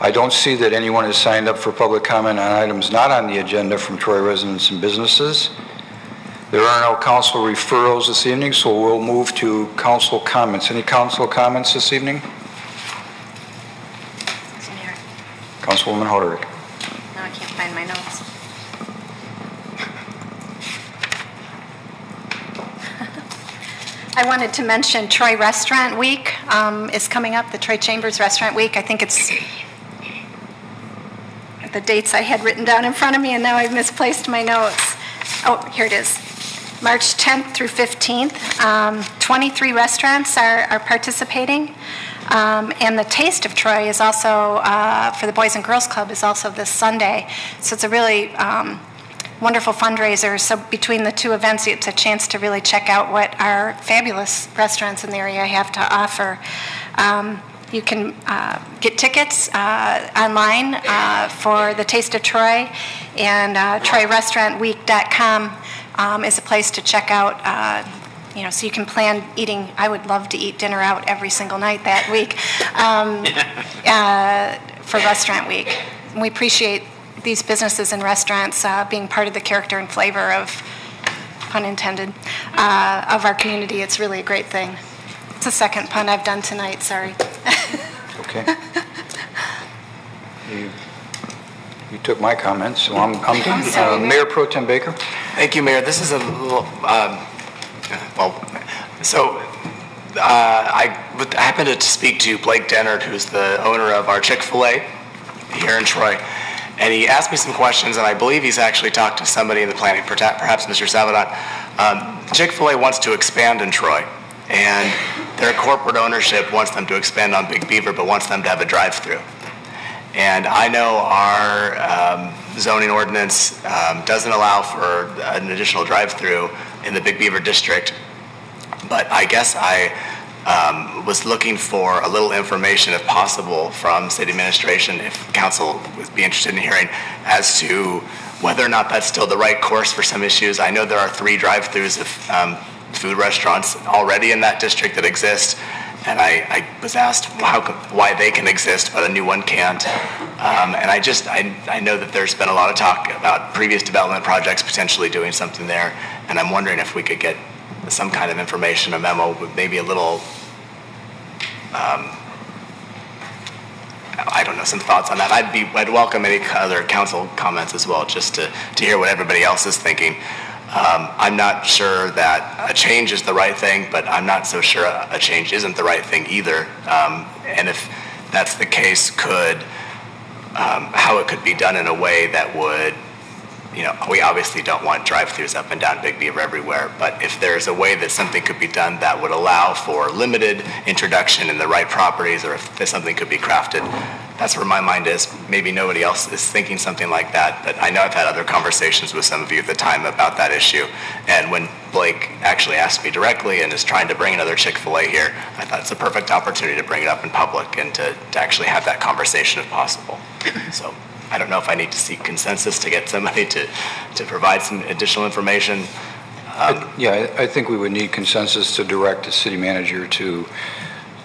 I don't see that anyone has signed up for public comment on items not on the agenda from Troy residents and businesses. There are no council referrals this evening, so we'll move to council comments. Any council comments this evening? Councilwoman Hoderick.
Now I can't find my notes. I wanted to mention Troy Restaurant Week is coming up, the Troy Chambers Restaurant Week. I think it's the dates I had written down in front of me, and now I've misplaced my notes. Oh, here it is. March 10th through 15th. 23 restaurants are participating. And the Taste of Troy is also, for the Boys and Girls Club, is also this Sunday. So it's a really wonderful fundraiser. So between the two events, it's a chance to really check out what our fabulous restaurants in the area have to offer. You can get tickets online for the Taste of Troy, and TroyRestaurantWeek.com is a place to check out. So you can plan eating. I would love to eat dinner out every single night that week for Restaurant Week. And we appreciate these businesses and restaurants being part of the character and flavor of, pun intended, of our community. It's really a great thing. It's the second pun I've done tonight, sorry.
Okay. You took my comments, so I'm done.
Sorry,
Mayor Pro Tem Baker.
Thank you, Mayor. This is a little, I happened to speak to Blake Dennard, who's the owner of our Chick-fil-A here in Troy, and he asked me some questions, and I believe he's actually talked to somebody in the planning, perhaps Mr. Savadon. Chick-fil-A wants to expand in Troy, and their corporate ownership wants them to expand on Big Beaver, but wants them to have a drive-through. And I know our zoning ordinance doesn't allow for an additional drive-through in the Big Beaver district, but I guess I was looking for a little information, if possible, from city administration, if council would be interested in hearing, as to whether or not that's still the right course for some issues. I know there are 3 drive-throughs of food restaurants already in that district that exist, and I was asked why they can exist but a new one can't. And I know that there's been a lot of talk about previous development projects potentially doing something there, and I'm wondering if we could get some kind of information, a memo with maybe a little, I don't know, some thoughts on that. I'd welcome any other council comments as well, just to hear what everybody else is thinking. I'm not sure that a change is the right thing, but I'm not so sure a change isn't the right thing either. And if that's the case, how it could be done in a way that would, we obviously don't want drive-thrus up and down Big Beaver everywhere, but if there's a way that something could be done that would allow for limited introduction in the right properties, or if something could be crafted, that's where my mind is. Maybe nobody else is thinking something like that, but I know I've had other conversations with some of you at the time about that issue, and when Blake actually asked me directly and is trying to bring another Chick-fil-A here, I thought it's a perfect opportunity to bring it up in public and to actually have that conversation if possible. So I don't know if I need to seek consensus to get somebody to provide some additional information.
I think we would need consensus to direct the city manager to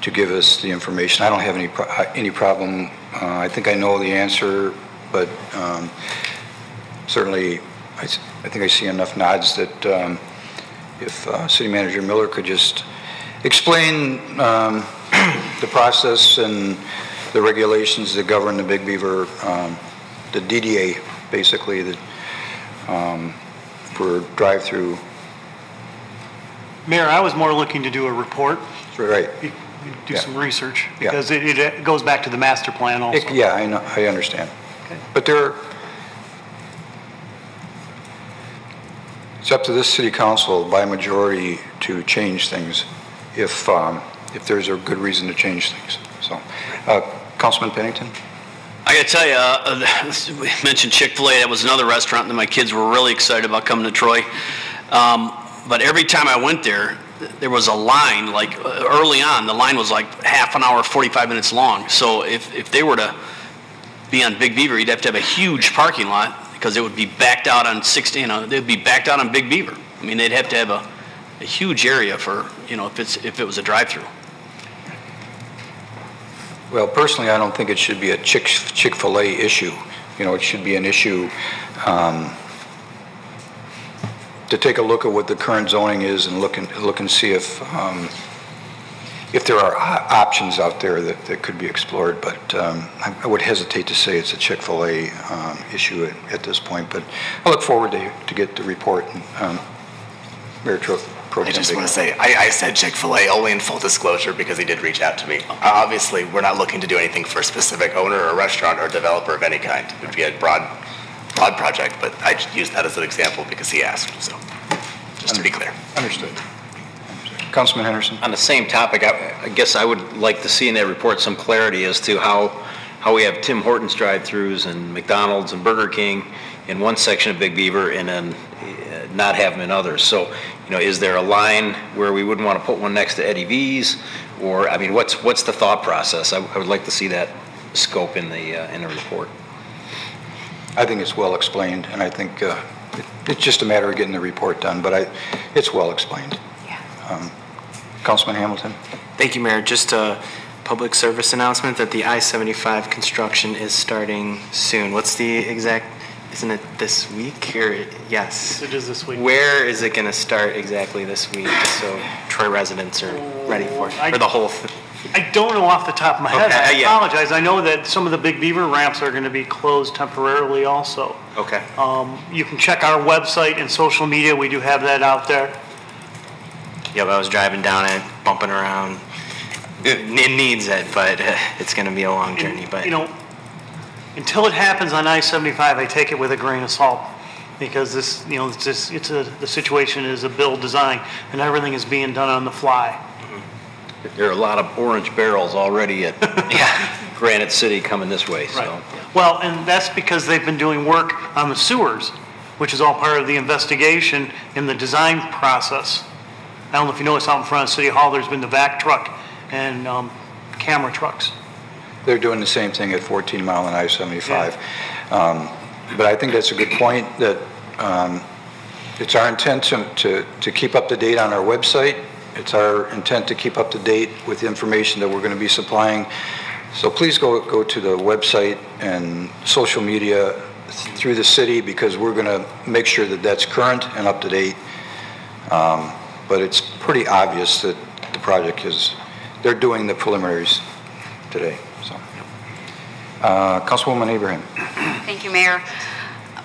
give us the information. I don't have any problem. I think I know the answer, but certainly I think I see enough nods that if City Manager Miller could just explain the process and the regulations that govern the Big Beaver, the DDA, basically, for drive-through.
Mayor, I was more looking to do a report.
Right.
Do some research, because it goes back to the master plan also.
I know, I understand.
Okay.
But it's up to this city council by majority to change things if there's a good reason to change things. So, Councilman Pennington?
I got to tell you, we mentioned Chick-fil-A. That was another restaurant that my kids were really excited about coming to Troy. But every time I went there was a line, like early on, the line was like half an hour, 45 minutes long. So if they were to be on Big Beaver, you'd have to have a huge parking lot because it would be backed out on 16, they'd be backed out on Big Beaver. I mean, they'd have to have a huge area for, if it was a drive-through.
Well, personally, I don't think it should be a Chick-fil-A issue. It should be an issue to take a look at what the current zoning is and look and see if there are options out there that could be explored. But I would hesitate to say it's a Chick-fil-A issue at this point. But I look forward to get the report. Mayor
I just want to say, I said Chick-fil-A only in full disclosure because he did reach out to me. Obviously, we're not looking to do anything for a specific owner or restaurant or developer of any kind. It would be a broad project, but I just used that as an example because he asked, so just to be clear.
Understood. Councilman Henderson?
On the same topic, I guess I would like to see in that report some clarity as to how we have Tim Hortons drive-thrus and McDonald's and Burger King in one section of Big Beaver and then not have them in others. So, is there a line where we wouldn't want to put one next to Eddie V's? Or, I mean, what's the thought process? I would like to see that scope in the report.
I think it's well explained, and I think it's just a matter of getting the report done, but it's well explained.
Yeah.
Councilman Hamilton?
Thank you, Mayor. Just a public service announcement that the I-75 construction is starting soon. What's the exact, isn't it this week? Or, yes.
It is this week.
Where is it going to start exactly this week so Troy residents are ready for it? For the whole thing?
I don't know off the top of my head.
Okay,
I apologize. I know that some of the Big Beaver ramps are going to be closed temporarily also.
Okay.
You can check our website and social media. We do have that out there.
Yep, I was driving down it, bumping around. It needs it, but it's going to be a long journey. But
you know, until it happens on I-75, I take it with a grain of salt, because this, you know, the situation is a build design, and everything is being done on the fly.
There are a lot of orange barrels already at Granite City coming this way. So.
Right. Well, and that's because they've been doing work on the sewers, which is all part of the investigation in the design process. I don't know if you noticed out in front of City Hall, there's been the vac truck and camera trucks.
They're doing the same thing at 14 Mile and I-75. Yeah. But I think that's a good point, that it's our intent to keep up to date on our website. It's our intent to keep up to date with the information that we're going to be supplying. So please go to the website and social media through the city, because we're going to make sure that that's current and up to date. But it's pretty obvious that the project they're doing the preliminaries today. So, Councilwoman Abraham.
Thank you, Mayor.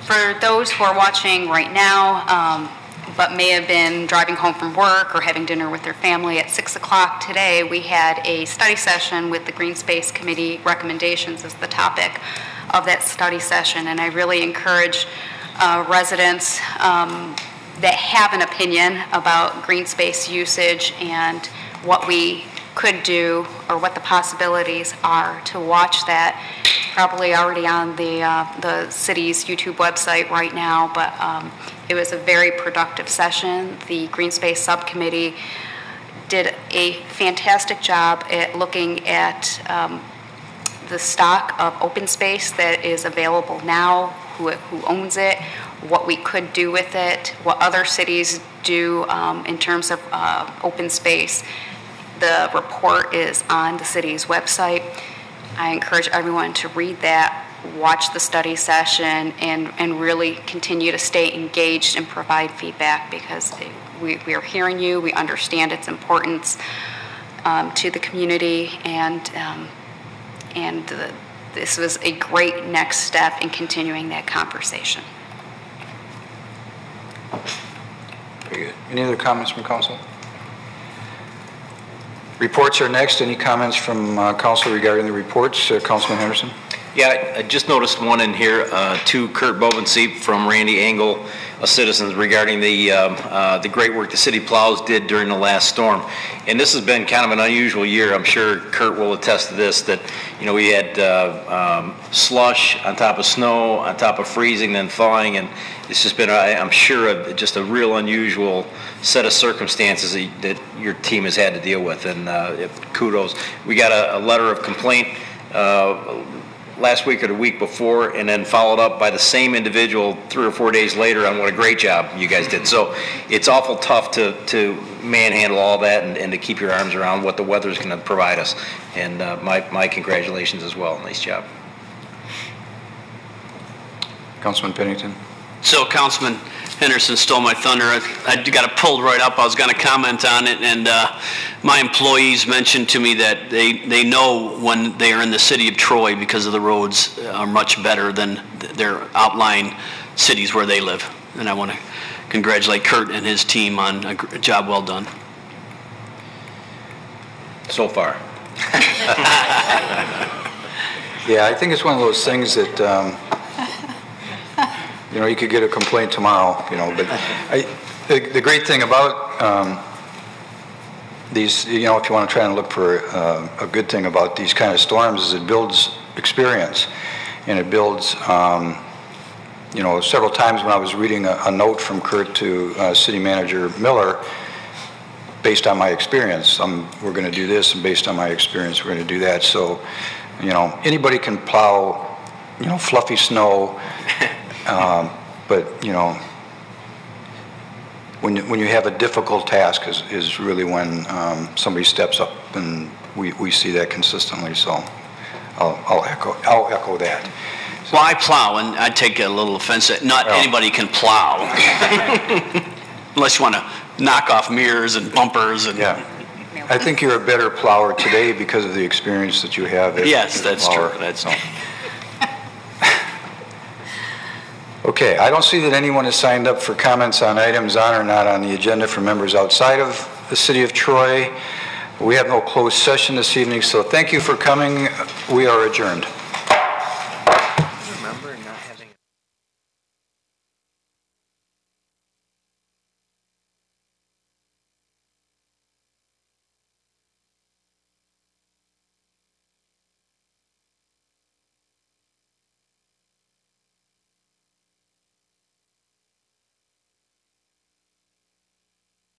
For those who are watching right now, but may have been driving home from work or having dinner with their family, at 6 o'clock today, we had a study session with the Green Space Committee. Recommendations as the topic of that study session, and I really encourage residents that have an opinion about green space usage and what we could do or what the possibilities are to watch that. Probably already on the city's YouTube website right now, but it was a very productive session. The Green Space Subcommittee did a fantastic job at looking at the stock of open space that is available now, who owns it, what we could do with it, what other cities do in terms of open space. The report is on the city's website. I encourage everyone to read that, watch the study session, and really continue to stay engaged and provide feedback, because we are hearing you, we understand its importance to the community, and this was a great next step in continuing that conversation.
Very good. Any other comments from council? Reports are next. Any comments from council regarding the reports? Councilman Henderson?
Yeah, I just noticed one in here to Kurt Bovenseep from Randy Engel, a citizen, regarding the great work the city plows did during the last storm. And this has been kind of an unusual year. I'm sure Kurt will attest to this, that, you know, we had slush on top of snow, on top of freezing, then thawing, and it's just been, I'm sure, just a real unusual set of circumstances that your team has had to deal with, and kudos. We got a letter of complaint last week or the week before, and then followed up by the same individual 3 or 4 days later on what a great job you guys did. So it's awful tough to manhandle all that and to keep your arms around what the weather is going to provide us. And my congratulations as well. Nice job.
Councilman Pennington.
So Councilman Henderson stole my thunder. I got it pulled right up. I was going to comment on it, and my employees mentioned to me that they know when they are in the city of Troy, because of the roads are much better than their outlying cities where they live. And I want to congratulate Kurt and his team on a job well done.
So far.
Yeah, I think it's one of those things that you know, you could get a complaint tomorrow, you know, but the great thing about these, you know, if you want to try and look for a good thing about these kind of storms, is it builds experience, and it builds, you know, several times when I was reading a note from Kurt to City Manager Miller, based on my experience, we're going to do this, and based on my experience, we're going to do that. So, you know, anybody can plow, you know, fluffy snow. But, you know, when you have a difficult task is really when somebody steps up, and we see that consistently. So I'll echo that.
Well, I plow, and I take a little offense that not anybody can plow, unless you want to knock off mirrors and bumpers. And
yeah, I think you're a better plower today because of the experience that you have.
Yes, that's true. That's true.
Okay, I don't see that anyone has signed up for comments on items on or not on the agenda from members outside of the City of Troy. We have no closed session this evening, so thank you for coming. We are adjourned.